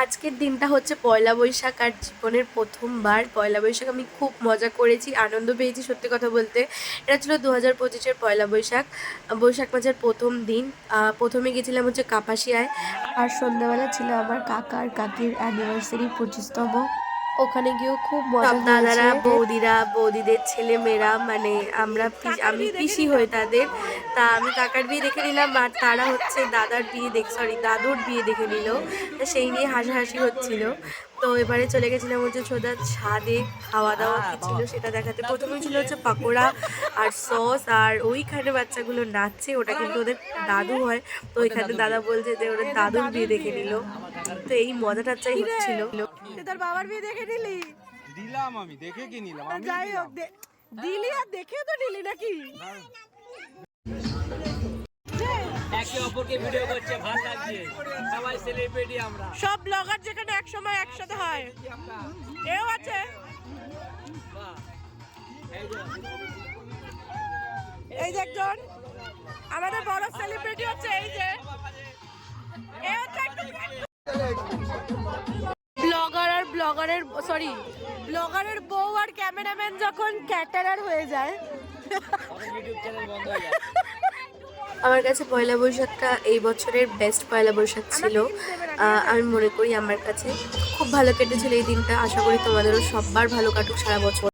আজকের দিনটা হচ্ছে পয়লা বৈশাখ আর জীবনের প্রথমবার পয়লা বৈশাখ আমি খুব মজা করেছি, আনন্দ পেয়েছি। সত্যি কথা বলতে এটা ছিল 2025-এর পয়লা বৈশাখ, বৈশাখ মাসের প্রথম দিন। প্রথমে গেছিলাম হচ্ছে কাপাসিয়ায়, আর সন্ধ্যাবেলা ছিল আমার কাকা আর কাকির অ্যানিভার্সারি 25তম। ওখানে গিয়েও খুব মজা হয়েছে। দাদারা, বৌদিরা, বৌদিদের ছেলে মেয়েরা, মানে আমি পিসি হই তাদের। তা আমি কাকার বিয়ে দেখে নিলাম, আর তারা হচ্ছে দাদার বিয়ে দাদুর বিয়ে দেখে নিল। সেই নিয়ে হাসাহাসি হচ্ছিল। তো এবারে চলে গেছিলাম হচ্ছে সোজা ছাদে, খাওয়া দাওয়া কি ছিল সেটা দেখাতে। প্রথমে ছিল হচ্ছে পাকোড়া আর সস, আর ওইখানে বাচ্চাগুলো নাচছে, ওটা কিন্তু ওদের দাদু হয়। তো ওইখানে দাদা বলছে যে ওদের দাদুর বিয়ে দেখে নিল। তো এই মজাটা চাই হচ্ছিল। তোর বাবার বিয়ে দেখে নিলি? দিলাম আমি, দেখে কি নিলাম আমি? যাই হোক, দিলি আর দেখে তো নিলি নাকি? একে অপরকে ভিডিও করছে, ভালো লাগছে। সবাই সেলিব্রিটি আমরা। সব ব্লগার যেখানে একসময় একসাথে হয়, এও আছে। এই যে একজন আমাদের বড় সেলিব্রিটি হচ্ছে, এই যে ব্লগারের বউ আর ক্যামেরাম্যান যখন ক্যাটারার হয়ে যায়। ইউটিউব চ্যানেল বন্ধ হয়ে যায়। আমার কাছে পয়লা বৈশাখটা এই বছরের বেস্ট পয়লা বৈশাখ ছিল। আমি মনে করি আমার কাছে খুব ভালো কেটেছিল এই দিনটা। আশা করি তোমাদেরও সববার ভালো কাটুক সারা বছর।